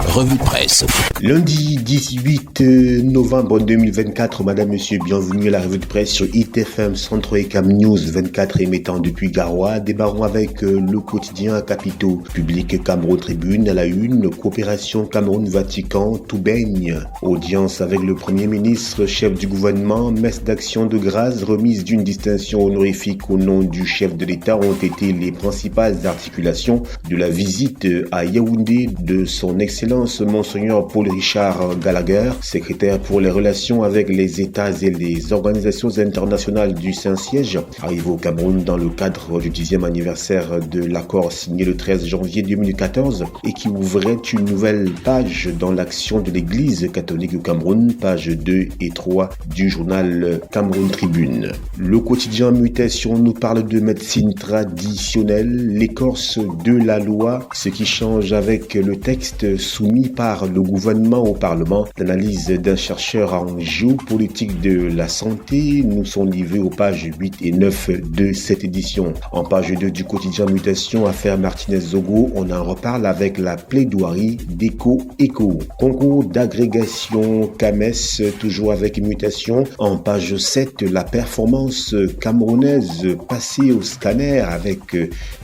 revue de presse. Lundi 18 novembre 2024, madame, monsieur, bienvenue à la revue de presse sur ITFM Centre et Cam News 24 émettant depuis Garoua. Débarrons avec le quotidien Capitaux Public Cameroun Tribune à la une, coopération Cameroun-Vatican, tout baigne. Audience avec le Premier ministre, chef du gouvernement, messe d'action de grâce, remise d'une distinction honorifique au nom du chef de l'État ont été les principales articulations de la visite à Yaoundé de son Excellence Monseigneur Paul Richard Gallagher, secrétaire pour les relations avec les États et les organisations internationales du Saint-Siège, arrivé au Cameroun dans le cadre du 10e anniversaire de l'accord signé le 13 janvier 2014 et qui ouvrait une nouvelle page dans l'action de l'Église catholique au Cameroun, page 2 et 3 du journal Cameroun Tribune. Le quotidien Mutation nous parle de médecine traditionnelle, l'écorce de la loi, ce qui change avec le texte soumis par le gouvernement au Parlement. L'analyse d'un chercheur en géopolitique de la santé nous sont livrés aux pages 8 et 9 de cette édition. En page 2 du quotidien Mutation, affaire Martinez-Zogo, on en reparle avec la plaidoirie d'Eco. Concours d'agrégation CAMES, toujours avec Mutation. En page 7, la performance camerounaise passée au scanner avec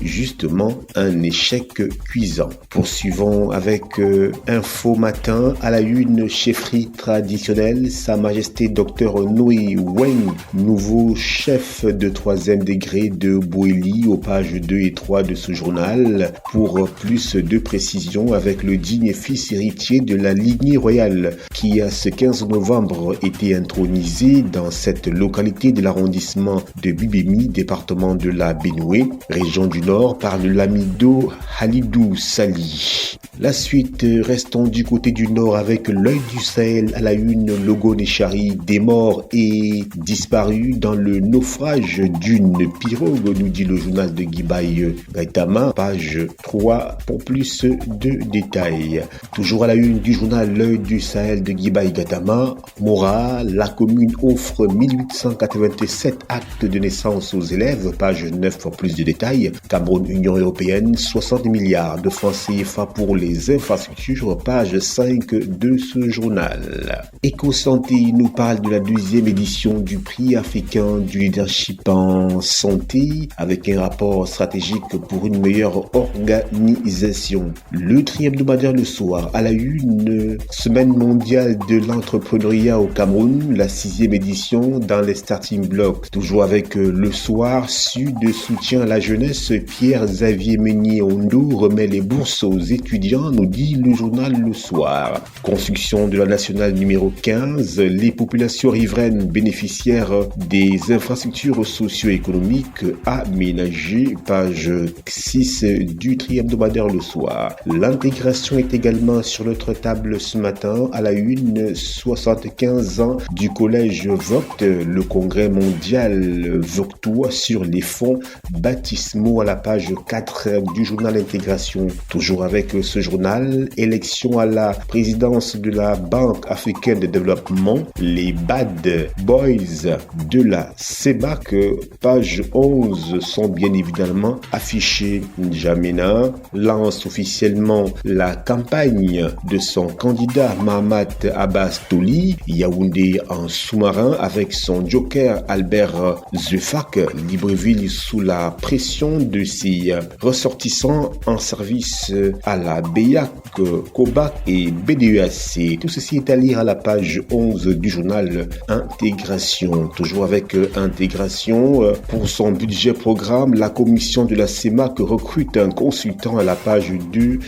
justement un échec cuisant. Poursuivons avec Info Matin à la une, chefferie traditionnelle, Sa Majesté Dr Noé Weng, nouveau chef de 3e degré de Boéli, aux pages 2 et 3 de ce journal. Pour plus de précision, avec le digne fils héritier de la lignée royale qui a ce 15 novembre été intronisé dans cette localité de l'arrondissement de Bibémi, département de la Benoué, région du Nord, par le Lamido Halidou Sali. La suite, restons du côté du Nord avec l'œil du Sahel à la une, Logo Nechari, des morts et disparus dans le naufrage d'une pirogue, nous dit le journal de Guibaï Gaïtama, page 3 pour plus de détails. Toujours à la une du journal L'œil du Sahel de Guibaï Gaïtama, Mora, la commune offre 1887 actes de naissance aux élèves, page 9 pour plus de détails. Cameroun, Union Européenne, 60 milliards de francs CFA pour les infrastructures, page 5 de ce journal. Éco-santé nous parle de la 2e édition du prix africain du leadership en santé avec un rapport stratégique pour une meilleure organisation. Le tri-hebdomadaire le soir à la une, semaine mondiale de l'entrepreneuriat au Cameroun, la 6e édition dans les starting blocks. Toujours avec le soir, Sud de soutien à la jeunesse, Pierre-Xavier Meunier-Ondo remet les bourses aux étudiants, nous dit le journal Le Soir. Construction de la nationale numéro 15, les populations riveraines bénéficiaires des infrastructures socio-économiques aménagées, page 6 du tri-hebdomadaire Le Soir. L'intégration est également sur notre table ce matin à la une, 75 ans du collège Vogt, le congrès mondial vauctois sur les fonds baptismaux à la page 4 du journal Intégration. Toujours avec ce journal, élection à la présidence de la Banque africaine de développement, les Bad Boys de la CEMAC, page 11, sont bien évidemment affichés. N'Djamena lance officiellement la campagne de son candidat Mahamat Abbas Toli, Yaoundé en sous-marin avec son joker Albert Zefak, Libreville sous la pression de ses ressortissants en service à la BEAC, COBAC et BDEAC. Tout ceci est à lire à la page 11 du journal Intégration. Toujours avec Intégration, pour son budget programme, la commission de la CEMAC recrute un consultant à la page 2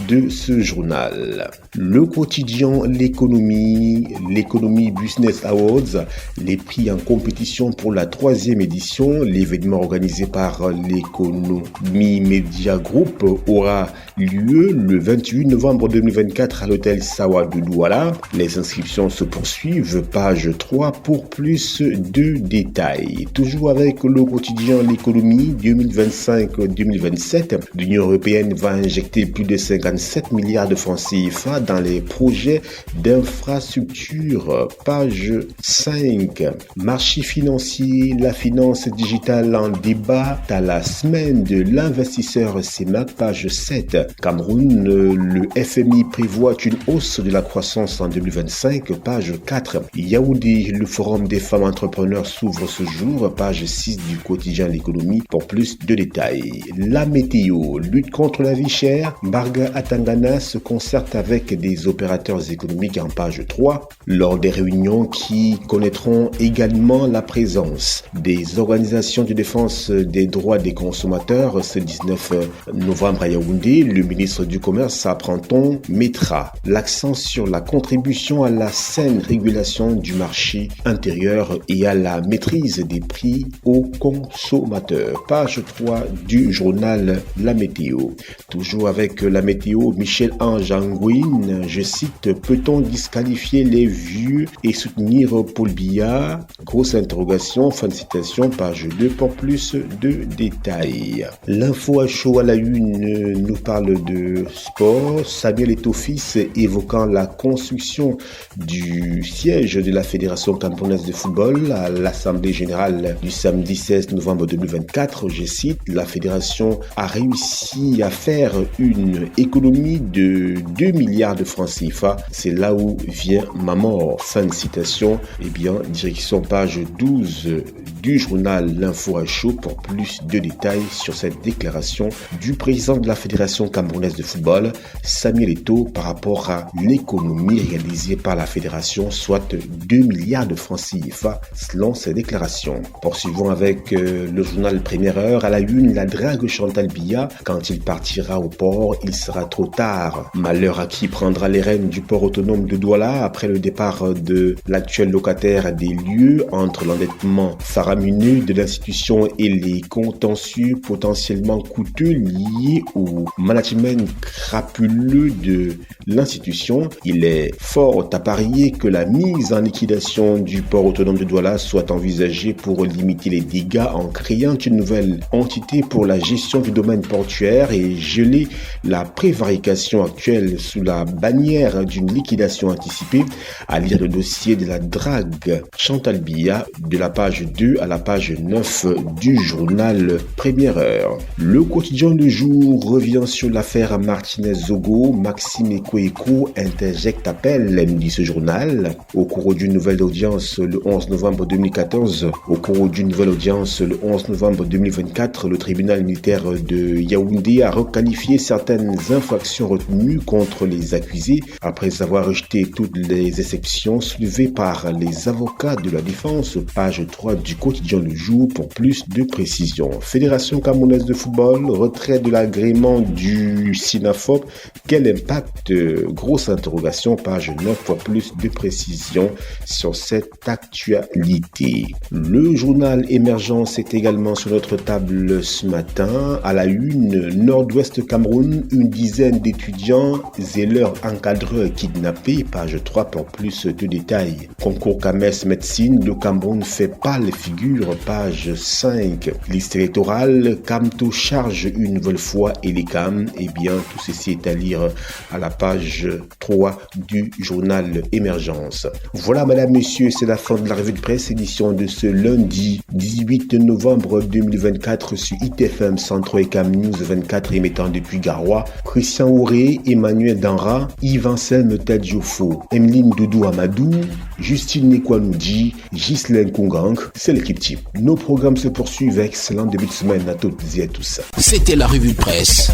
de ce journal. Le quotidien L'économie Business Awards, les prix en compétition pour la 3e édition, l'événement organisé par l'Economy Media Group aura lieu le 28 novembre 2024 à l'hôtel Sawa de Douala. Les inscriptions se poursuivent, page 3 pour plus de détails. Toujours avec le quotidien L'économie 2025-2027, l'Union européenne va injecter plus de 57 milliards de francs CFA dans les projets d'infrastructure, page 5. Marché financier, la finance digitale en débat à la semaine de l'investisseur CEMAC, page 7. Cameroun, le FMI prévoit une hausse de la croissance en 2025, page 4. Yaoundé, le forum des femmes entrepreneurs s'ouvre ce jour, page 6 du quotidien L'économie pour plus de détails. La météo, lutte contre la vie chère, Barga Atangana se concerte avec des opérateurs économiques en page 3, lors des réunions qui connaîtront également la présence des organisations de défense des droits des consommateurs. Ce 19 novembre à Yaoundé, le ministre du Commerce, apprend-on, mettra l'accent sur la contribution à la saine régulation du marché intérieur et à la maîtrise des prix aux consommateurs. Page 3 du journal La Météo. Toujours avec la météo, Michel-Ange Anguin, je cite, peut-on disqualifier les vieux et soutenir Paul Biya? Grosse interrogation, fin de citation, page 2 pour plus de détails. L'info à chaud à la une nous parle de sport. Samuel Eto'o-Fils évoquant la construction du siège de la Fédération camerounaise de football à l'Assemblée générale du samedi 16 novembre 2024. Je cite, la Fédération a réussi à faire une économie de 2 milliards de francs CFA. C'est là où vient ma mort. Fin de citation. Eh bien, direction page 12 du journal L'Info à chaud pour plus de détails sur cette déclaration du président de la Fédération camerounaise de football, Samuel Eto'o, par rapport à l'économie réalisée par la Fédération, soit 2 milliards de francs CFA selon ses déclarations. Poursuivons avec le journal Première Heure. À la une, la drague Chantal Biya. Quand il partira au port, il sera trop tard. Malheur à qui prendra les rênes du port autonome de Douala après le départ de l'actuel locataire des lieux, entre l'endettement faramineux de l'institution et les contentieux potentiellement coûteux liés au management crapuleux de l'institution. Il est fort à parier que la mise en liquidation du port autonome de Douala soit envisagée pour limiter les dégâts en créant une nouvelle entité pour la gestion du domaine portuaire et geler la prévarication actuelle sous la bannière d'une liquidation anticipée. À lire le dossier de la drague Chantal Biya de la page 2 à la page 9 du journal Première Heure. Le quotidien du jour revient sur l'affaire Martinez-Zogo. Maxime Eko interjecte appel, dit ce journal. Au cours d'une nouvelle audience le 11 novembre 2014, au cours d'une nouvelle audience le 11 novembre 2024, le tribunal militaire de Yaoundé a requalifié certaines infractions retenues contre les accusés après avoir rejeté toutes les exceptions soulevées par les avocats de la défense. Page 3 du quotidien Le Jour pour plus de précisions. Fédération camerounaise de football, retrait de l'agrément du SINAFOP. Quel impact? Grosse interrogation. Page 9 pour plus de précisions sur cette actualité. Le journal Émergence est également sur notre table ce matin. À la une, Nord-Ouest Cameroun, une dizaine d'étudiants et leurs encadreurs kidnappés. Page 3 pour plus de détails. Concours CAMES médecine, le Cameroun fait pas les figures. Page 5. Liste électorale, Camto charge une nouvelle fois et les CAM. Eh bien, tout ceci est à lire à la page 3 du journal Émergence. Voilà, madame, monsieur, c'est la fin de la revue de presse, édition de ce lundi 18 novembre 2024 sur ITFM 103 et Cam News 24 émettant depuis Garoua. Christian Auré, Emmanuel Danra, Yves Anselme Tadjofo, Emeline Doudou Amadou, Justine Nekwanoudji, Ghislaine Kungang, c'est l'équipe type. Nos programmes se poursuivent. Excellent début de semaine à toutes et à tous. C'était la revue de presse.